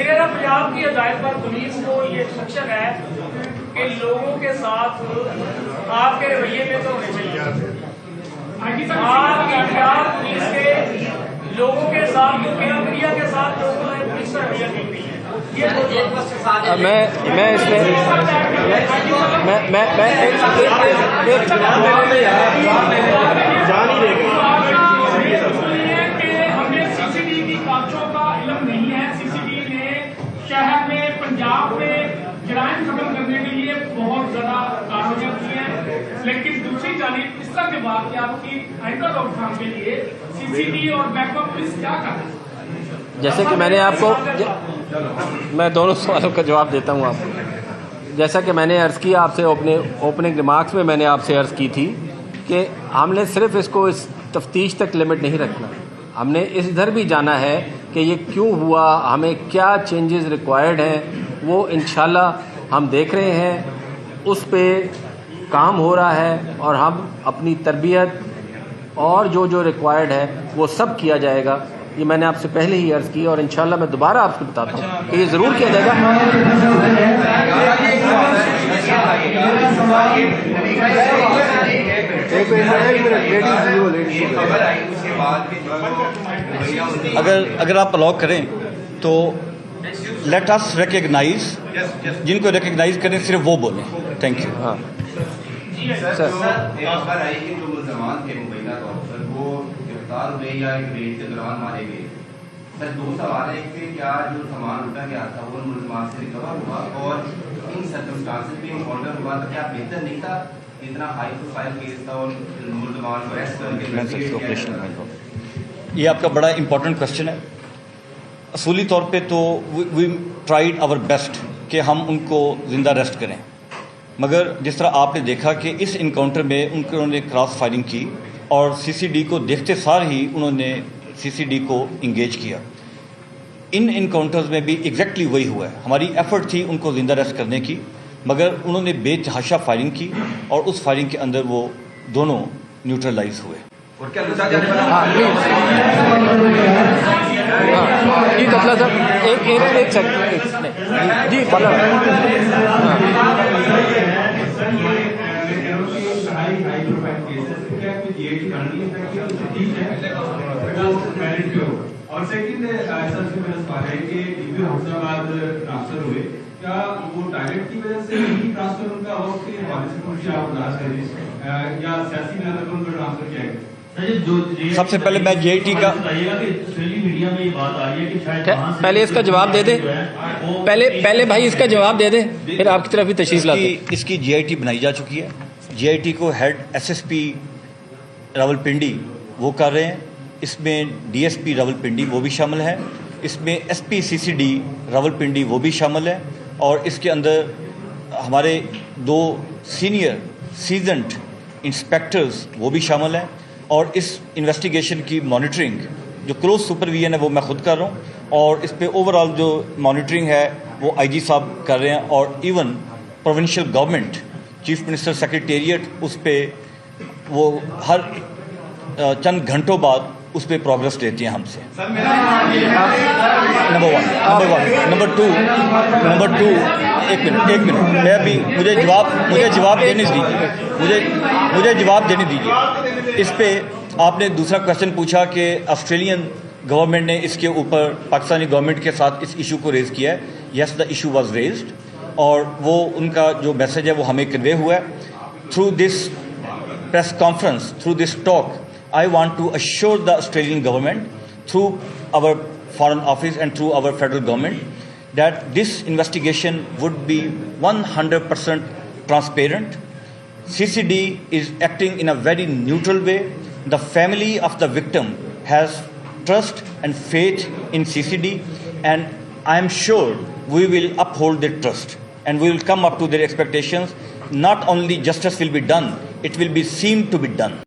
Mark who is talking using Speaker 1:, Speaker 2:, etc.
Speaker 1: شیرا پنجاب کی ہدایت پر پولیس کو یہ انسٹرکشن ہے کہ لوگوں کے ساتھ آپ کے رویے میں تو ہونے چاہیے. آپ کی پنجاب پولیس کے لوگوں کے ساتھ میڈیا کے ساتھ لوگوں نے پولیس کا رویہ نہیں دیا.
Speaker 2: میں اس میں
Speaker 1: شہر میں پنجاب میں جرائم ختم کرنے کے لیے بہت زیادہ کاروبار کیے ہیں, لیکن دوسری جانب اس کا جواب کہ آپ کی آئندہ روک تھام کے لیے سی سی ٹی اور بیک اپ پولیس کیا کر رہا ہے؟
Speaker 2: جیسے کہ میں نے آپ کو میں دونوں سوالوں کا جواب دیتا ہوں آپ کو. جیسا کہ میں نے عرض کیا آپ سے اوپننگ ریمارکس میں نے آپ سے عرض کی تھی کہ ہم نے صرف اس کو اس تفتیش تک لمٹ نہیں رکھنا, ہم نے اس ادھر بھی جانا ہے کہ یہ کیوں ہوا, ہمیں کیا چینجز ریکوائرڈ ہیں, وہ انشاءاللہ ہم دیکھ رہے ہیں, اس پہ کام ہو رہا ہے اور ہم اپنی تربیت اور جو ریکوائرڈ ہے وہ سب کیا جائے گا. یہ میں نے آپ سے پہلے ہی عرض کی اور انشاءاللہ میں دوبارہ آپ کو بتاتا ہوں کہ یہ ضرور کیا جائے گا.
Speaker 3: اگر آپ الاؤ کریں تو لیٹ اس ریکگنائز, جن کو ریکگنائز کریں صرف وہ بولیں. Thank you.
Speaker 2: ہاں
Speaker 4: ہوئے یا ایک ریٹ کے دوران مارے گئے. سر دو سوال ہے, ایک سے کیا جو سامان لوٹا گیا تھا وہ ملزمان سے ریکور ہوا, اور ان سرکمسٹانسز میں انکاؤنٹر ہوا تو کیا بہتر نہیں تھا اتنا ہائی پروفائل کیس تھا اور ملزمان کو اریسٹ کر کے؟
Speaker 3: یہ آپ کا بڑا امپورٹنٹ کوشچن ہے. اصولی طور پہ تو وی ٹرائیڈ آور بیسٹ کہ ہم ان کو زندہ اریسٹ کریں, مگر جس طرح آپ نے دیکھا کہ اس انکاؤنٹر میں انہوں نے کراس فائرنگ کی اور سی سی ڈی کو دیکھتے سار ہی انہوں نے سی سی ڈی کو انگیج کیا. ان انکاؤنٹرز میں بھی ایگزیکٹلی وہی ہوا ہے. ہماری ایفرٹ تھی ان کو زندہ ریسٹ کرنے کی, مگر انہوں نے بے تحاشا فائرنگ کی اور اس فائرنگ کے اندر وہ دونوں نیوٹرلائز ہوئے.
Speaker 2: جی کتلا صاحب ایک سیکنڈ جی
Speaker 5: اور سیکنڈ ایسا میرا سوال ہے کہ ڈی حفظآباد ٹرانسفر ہوئے, کیا وہ ٹارگیٹ کی وجہ سے ہی ٹرانسفر ان کا ہو کہ حوالے سے کچھ آپ بتا سکیں یا سیاسی بنا کر ان کو ٹرانسفر کیا ہے؟
Speaker 3: سب سے پہلے میں جے آئی ٹی کا
Speaker 2: پہلے اس کا جواب دے دیں, پہلے بھائی اس کا جواب دے دیں, پھر آپ کی طرف بھی تشریف لاتے.
Speaker 3: اس کی جے آئی ٹی بنائی جا چکی ہے. جے آئی ٹی کو had S S P Rawalpindi وہ کر رہے ہیں, اس میں ڈی ایس پی راولپنڈی وہ بھی شامل ہے, اس میں ایس پی سی سی ڈی راولپنڈی وہ بھی شامل ہے, اور اس کے اندر ہمارے دو سینئر سیزنڈ انسپیکٹرز وہ بھی شامل ہیں, اور اس انویسٹیگیشن کی مانیٹرنگ جو کلوز سپرویژن ہے وہ میں خود کر رہا ہوں, اور اس پہ اوور آل جو مانیٹرنگ ہے وہ آئی جی صاحب کر رہے ہیں, اور even provincial government chief minister secretariat اس پہ وہ ہر چند گھنٹوں بعد اس پہ پروگرس لیتے ہیں ہم سے. نمبر ٹو ایک منٹ میں ابھی مجھے جواب دینے دیجیے, مجھے جواب دینے دیجیے. اس پہ آپ نے دوسرا کوشچن پوچھا کہ آسٹریلین گورنمنٹ نے اس کے اوپر پاکستانی گورنمنٹ کے ساتھ اس ایشو کو ریز کیا ہے. یس, دا ایشو واز ریزڈ, اور وہ ان کا جو میسج ہے وہ ہمیں کنوے ہوا ہے through this press conference, through this talk. I want to assure the Australian government through our foreign office and through our federal government that this investigation would be 100% transparent. CCD is acting in a very neutral way. The family of the victim has trust and faith in CCD, and I am sure we will uphold their trust and we will come up to their expectations. Not only justice will be done, it will be seen to be done.